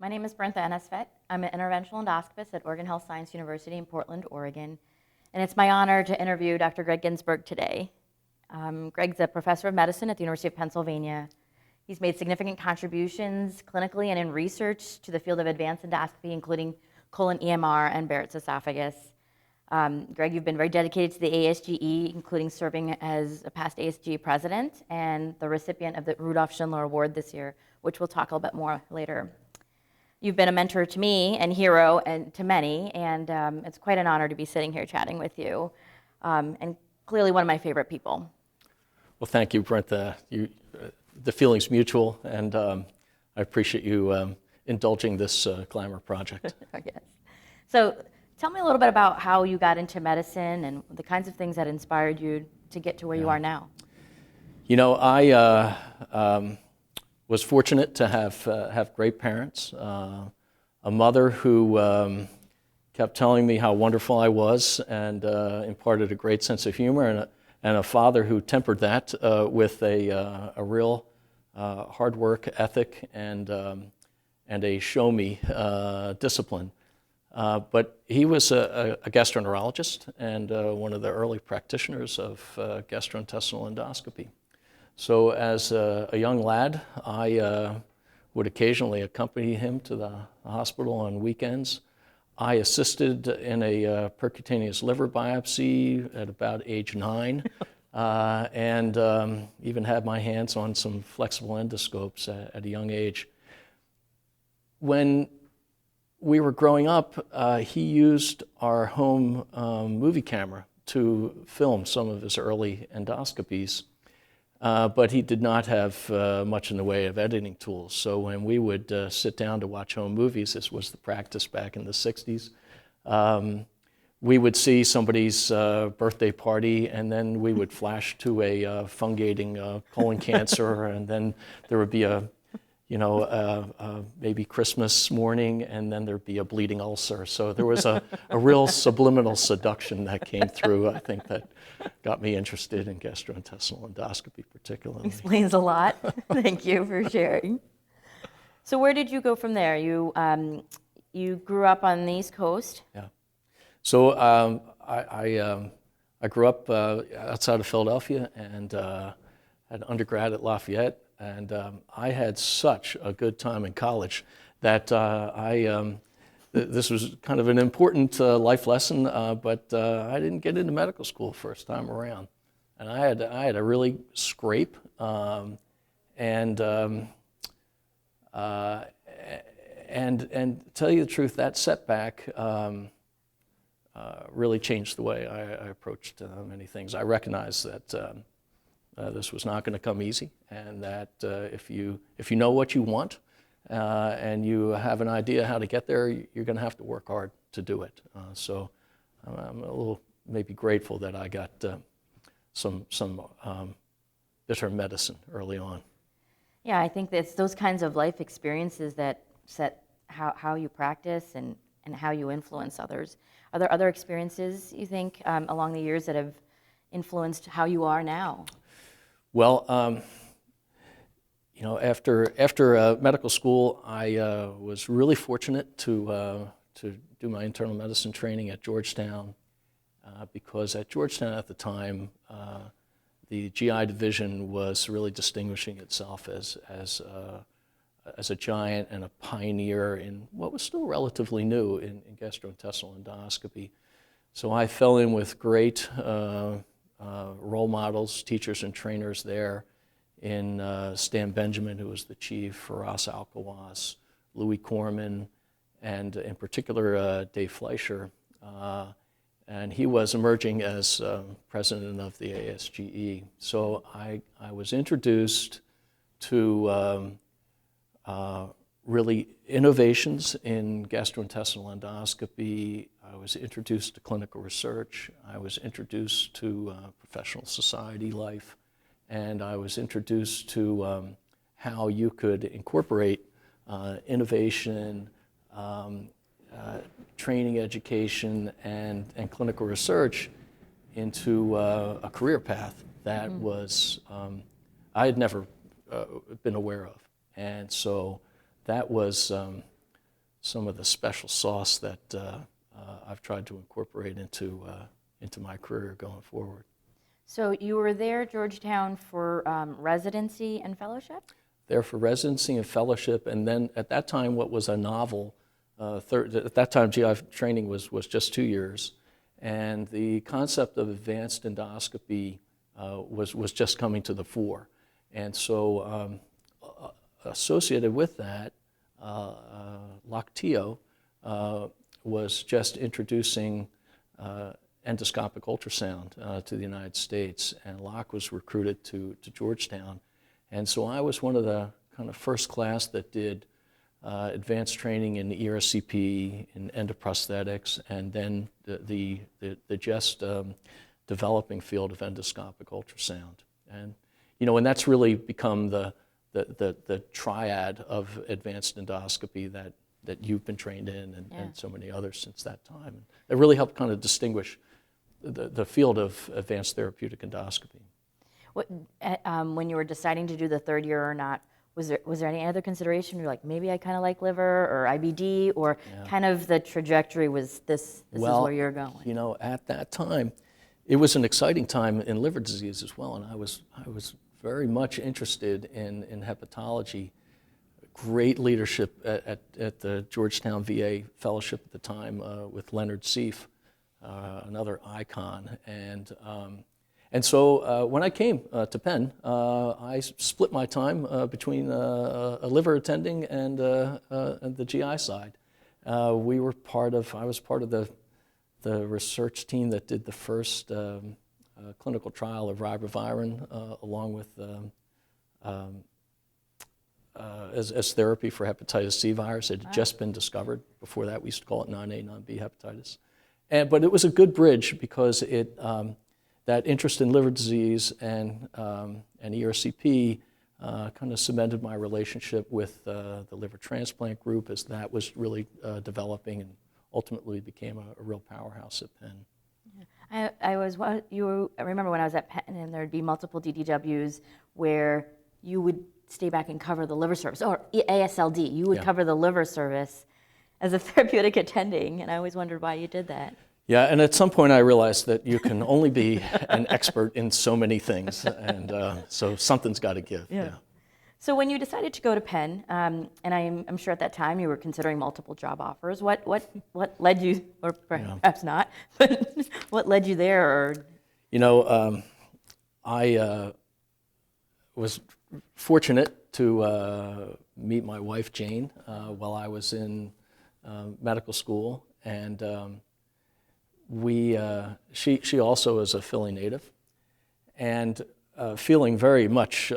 My name is Brentha Enesfet. I'm an interventional endoscopist at Oregon Health Science University in Portland, Oregon. And it's my honor to interview Dr. Greg Ginsberg today. Greg's a professor of medicine at the University of Pennsylvania. He's made significant contributions clinically and in research to the field of advanced endoscopy, including colon EMR and Barrett's esophagus. Greg, you've been very dedicated to the ASGE, including serving as a past ASGE president and the recipient of the Rudolph Schindler Award this year, which we'll talk a little bit more later. You've been a mentor to me and hero and to many, and it's quite an honor to be sitting here chatting with you, and clearly one of my favorite people. Well, thank you, Brentha. The feeling's mutual, and I appreciate you indulging this glamour project. Yes. So tell me a little bit about how you got into medicine and the kinds of things that inspired you to get to where you are now. You know, I was fortunate to have great parents, a mother who kept telling me how wonderful I was and imparted a great sense of humor, and a father who tempered that with a real hard work ethic and a show me discipline. But he was a gastroenterologist and one of the early practitioners of gastrointestinal endoscopy. So as a young lad, I would occasionally accompany him to the hospital on weekends. I assisted in a percutaneous liver biopsy at about age 9, and even had my hands on some flexible endoscopes at a young age. When we were growing up, he used our home movie camera to film some of his early endoscopies. But he did not have much in the way of editing tools. So when we would sit down to watch home movies, this was the practice back in the 60s, we would see somebody's birthday party, and then we would flash to a fungating colon cancer, and then there would be maybe Christmas morning, and then there'd be a bleeding ulcer. So there was a real subliminal seduction that came through, I think, that got me interested in gastrointestinal endoscopy particularly. Explains a lot. Thank you for sharing. So where did you go from there? You grew up on the East Coast? Yeah. So I grew up outside of Philadelphia and had undergrad at Lafayette. And I had such a good time in college that this was kind of an important life lesson, but I didn't get into medical school first time around. And I had a really scrape, and to tell you the truth, that setback really changed the way I approached many things. I recognized that this was not going to come easy, and that if you know what you want and you have an idea how to get there, you're going to have to work hard to do it. So I'm a little maybe grateful that I got some bitter medicine early on. Yeah, I think it's those kinds of life experiences that set how you practice and how you influence others. Are there other experiences you think along the years that have influenced how you are now? Well, after medical school, I was really fortunate to do my internal medicine training at Georgetown, because at Georgetown at the time, the GI division was really distinguishing itself as a giant and a pioneer in what was still relatively new in gastrointestinal endoscopy. So I fell in with great role models, teachers and trainers there in Stan Benjamin, who was the chief, Firas Alkawas, Louis Corman, and in particular Dave Fleischer. And he was emerging as president of the ASGE. So I was introduced to really innovations in gastrointestinal endoscopy. I was introduced to clinical research. I was introduced to professional society life. And I was introduced to how you could incorporate innovation, training, education, and clinical research into a career path that was I had never been aware of. And so that was some of the special sauce that I've tried to incorporate into my career going forward. So you were there at Georgetown for residency and fellowship? There for residency and fellowship, and then at that time what was a novel, at that time GI training was just 2 years, and the concept of advanced endoscopy was just coming to the fore. And so associated with that, Loctio was just introducing endoscopic ultrasound to the United States, and Locke was recruited to Georgetown. And so I was one of the kind of first class that did advanced training in ERCP, in endoprosthetics, and then the just developing field of endoscopic ultrasound. And and that's really become the triad of advanced endoscopy that you've been trained in, and so many others since that time. It really helped kind of distinguish the field of advanced therapeutic endoscopy. When you were deciding to do the third year or not, was there any other consideration? You're like, maybe I kind of like liver or IBD, or kind of the trajectory was this is where you're going? At that time, it was an exciting time in liver disease as well, and I was very much interested in hepatology. Great leadership at the Georgetown VA Fellowship at the time with Leonard Seif, another icon. And so when I came to Penn, I split my time between a liver attending and the GI side. I was part of the research team that did the first clinical trial of ribavirin along with as therapy for hepatitis C virus. It had just been discovered. Before that, we used to call it non-A, non-B hepatitis. But it was a good bridge because that interest in liver disease and ERCP kind of cemented my relationship with the liver transplant group as that was really developing and ultimately became a real powerhouse at Penn. I remember when I was at Penn and there'd be multiple DDWs where you would stay back and cover the liver service, or ASLD, you would cover the liver service as a therapeutic attending, and I always wondered why you did that. Yeah, and at some point I realized that you can only be an expert in so many things, and so something's got to give. Yeah. So when you decided to go to Penn, and I'm sure at that time you were considering multiple job offers, what led you, or perhaps not, but what led you there? Or I was fortunate to meet my wife Jane while I was in medical school, and she also is a Philly native, and feeling very much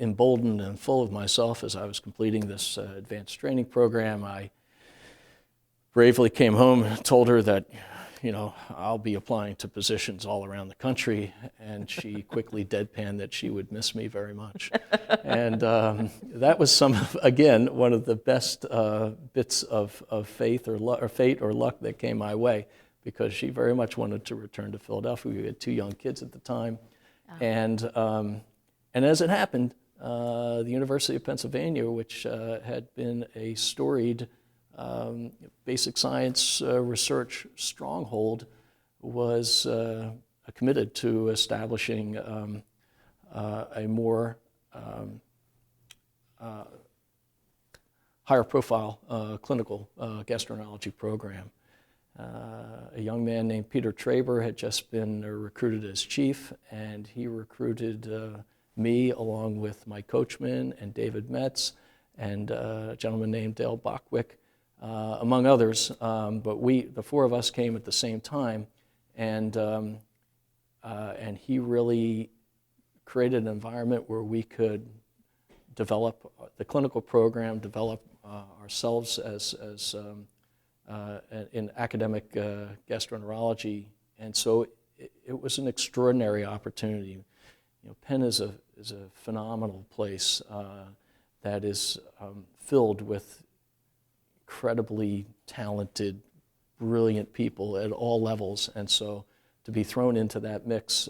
emboldened and full of myself as I was completing this advanced training program, I bravely came home and told her that, I'll be applying to positions all around the country, and she quickly deadpanned that she would miss me very much. And that was one of the best bits of faith or fate or luck that came my way, because she very much wanted to return to Philadelphia. We had 2 young kids at the time. And as it happened, the University of Pennsylvania, which had been a storied basic science research stronghold, was committed to establishing a more higher profile clinical gastroenterology program. A young man named Peter Traber had just been recruited as chief, and he recruited me along with Mike Coachman and David Metz and a gentleman named Dale Bachwick, among others. But the 4 of us came at the same time, and he really created an environment where we could develop the clinical program, develop ourselves as in academic gastroenterology, and so it was an extraordinary opportunity. Penn is a phenomenal place that is filled with incredibly talented, brilliant people at all levels, and so to be thrown into that mix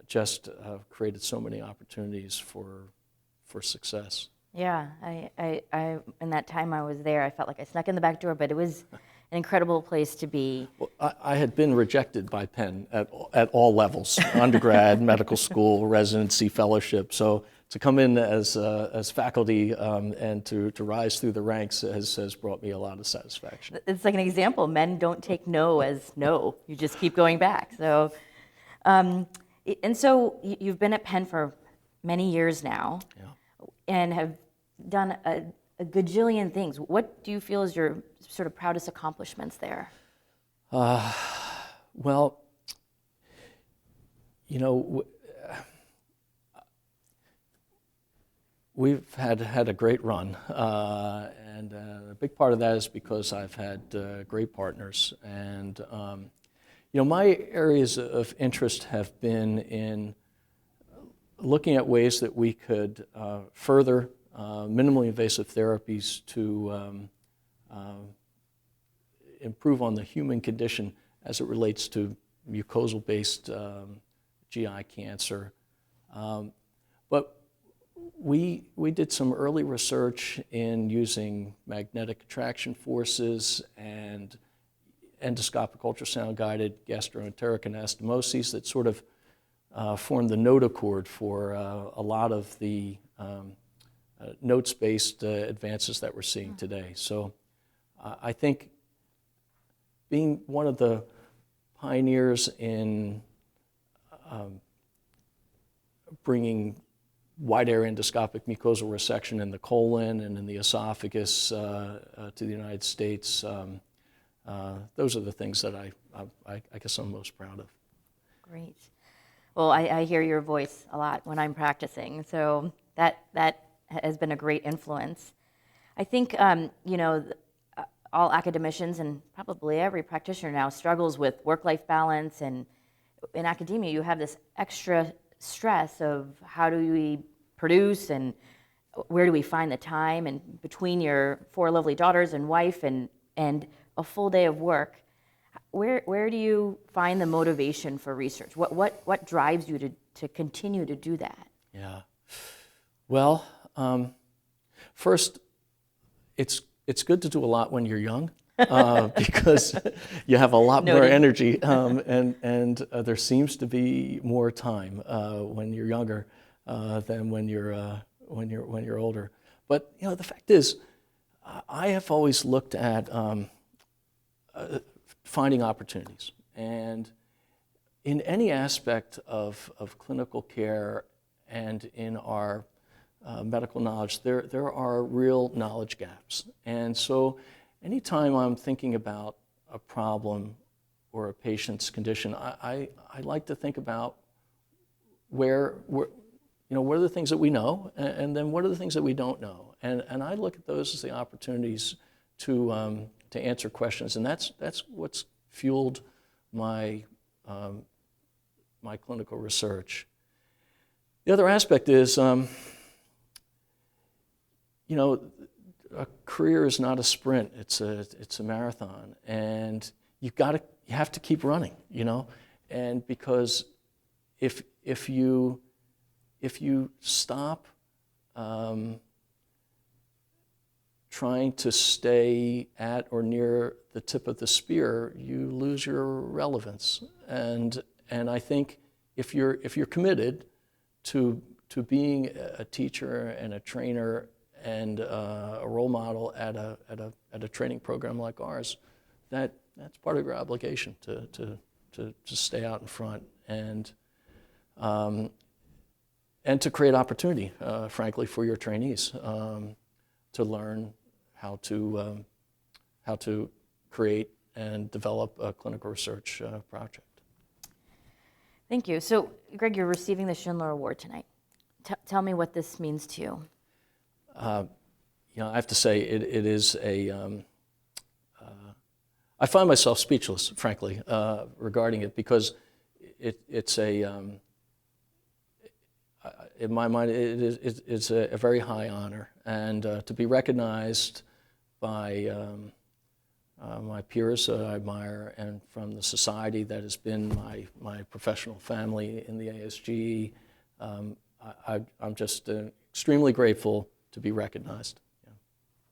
just created so many opportunities for success. Yeah, in that time I was there, I felt like I snuck in the back door, but it was an incredible place to be. Well, I had been rejected by Penn at all levels, undergrad, medical school, residency, fellowship. So to come in as faculty and to rise through the ranks has brought me a lot of satisfaction. It's like an example. Men don't take no as no. You just keep going back. So, and so you've been at Penn for many years now, Yeah. and have done a gajillion things. What do you feel is your sort of proudest accomplishments there? Well, you know, we've had a great run, and a big part of that is because I've had great partners. And you know, my areas of interest have been in looking at ways that we could further minimally invasive therapies to improve on the human condition as it relates to mucosal-based GI cancer. But we did some early research in using magnetic attraction forces and endoscopic ultrasound-guided gastroenteric anastomoses that sort of form the notochord for a lot of the notes-based advances that we're seeing today. So I think being one of the pioneers in bringing wide area endoscopic mucosal resection in the colon and in the esophagus to the United States, those are the things that I guess I'm most proud of. Great. Well, I hear your voice a lot when I'm practicing, so that has been a great influence. I think, you know, all academicians and probably every practitioner now struggles with work-life balance, and in academia you have this extra stress of how do we produce and where do we find the time, and between your 4 lovely daughters and wife and a full day of work, where do you find the motivation for research? What drives you to continue to do that? Yeah. Well, first, it's good to do a lot when you're young because you have a lot more energy, and there seems to be more time when you're younger than when you're older. But you know, the fact is, I have always looked at finding opportunities, and in any aspect of clinical care and in our medical knowledge, there are real knowledge gaps. And so anytime I'm thinking about a problem or a patient's condition, I like to think about where you know, what are the things that we know, and then what are the things that we don't know, and I look at those as the opportunities to answer questions, and that's what's fueled my my clinical research. The other aspect is, you know, a career is not a sprint; it's a marathon, and you have to keep running, you know, and because if you stop trying to stay at or near the tip of the spear, you lose your relevance. And I think if you're committed to being a teacher and a trainer and a role model at a training program like ours, that's part of your obligation to stay out in front and to create opportunity, frankly, for your trainees to learn how to create and develop a clinical research project. Thank you. So, Greg, you're receiving the Schindler Award tonight. Tell me what this means to you. You know, I have to say it is a. I find myself speechless, frankly, regarding it, because it's a. In my mind, it's a very high honor, and to be recognized by my peers that I admire, and from the society that has been my professional family in the ASGE. I'm just extremely grateful to be recognized. Yeah.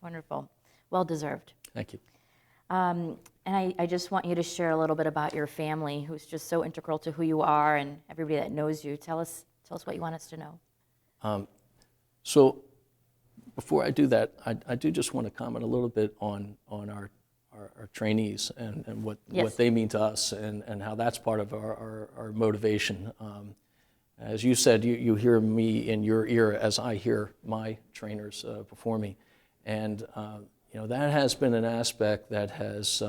Wonderful. Well deserved. Thank you. And I just want you to share a little bit about your family, who's just so integral to who you are and everybody that knows you. Tell us what you want us to know. So before I do that, I do just want to comment a little bit on our trainees and what they mean to us and how that's part of our motivation. As you said, you hear me in your ear as I hear my trainers before me. And that has been an aspect that has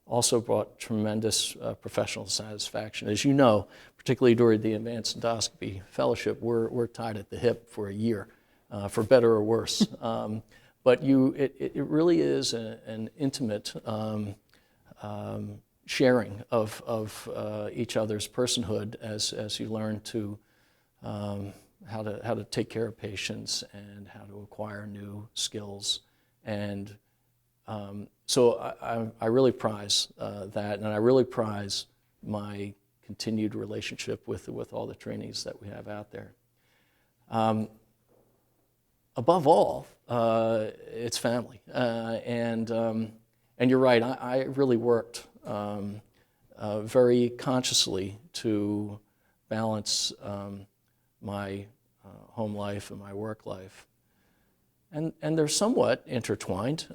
also brought tremendous professional satisfaction. As you know, particularly during the Advanced Endoscopy Fellowship, we're tied at the hip for a year, for better or worse. But it really is an intimate sharing of each other's personhood as you learn to how to take care of patients and how to acquire new skills. And so I really prize that, and I really prize my continued relationship with all the trainees that we have out there. Above all, it's family, and you're right. I really worked very consciously to balance my home life and my work life. And they're somewhat intertwined.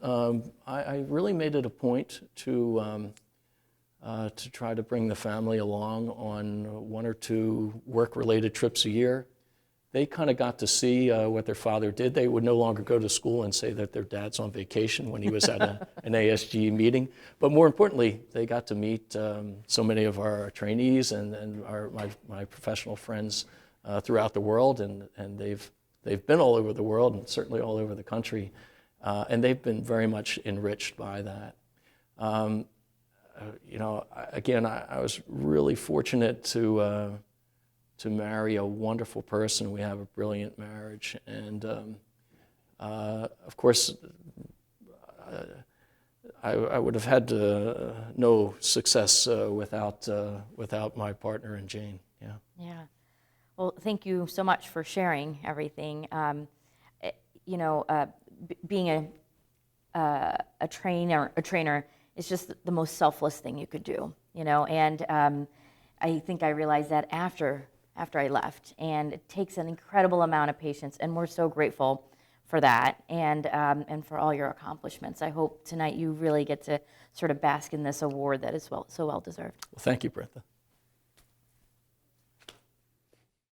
I really made it a point to try to bring the family along on 1 or 2 work-related trips a year. They kind of got to see what their father did. They would no longer go to school and say that their dad's on vacation when he was at an ASGE meeting. But more importantly, they got to meet so many of our trainees and my professional friends throughout the world, and they've been all over the world and certainly all over the country, and they've been very much enriched by that. Again, I was really fortunate to marry a wonderful person. We have a brilliant marriage, and of course, I would have had no success without my partner and Jane. Yeah. Yeah. Well, thank you so much for sharing everything. Being a trainer is just the most selfless thing you could do, and I think I realized that after I left, and it takes an incredible amount of patience, and we're so grateful for that, and for all your accomplishments. I hope tonight you really get to sort of bask in this award that is so well deserved. Well, thank you, Bertha.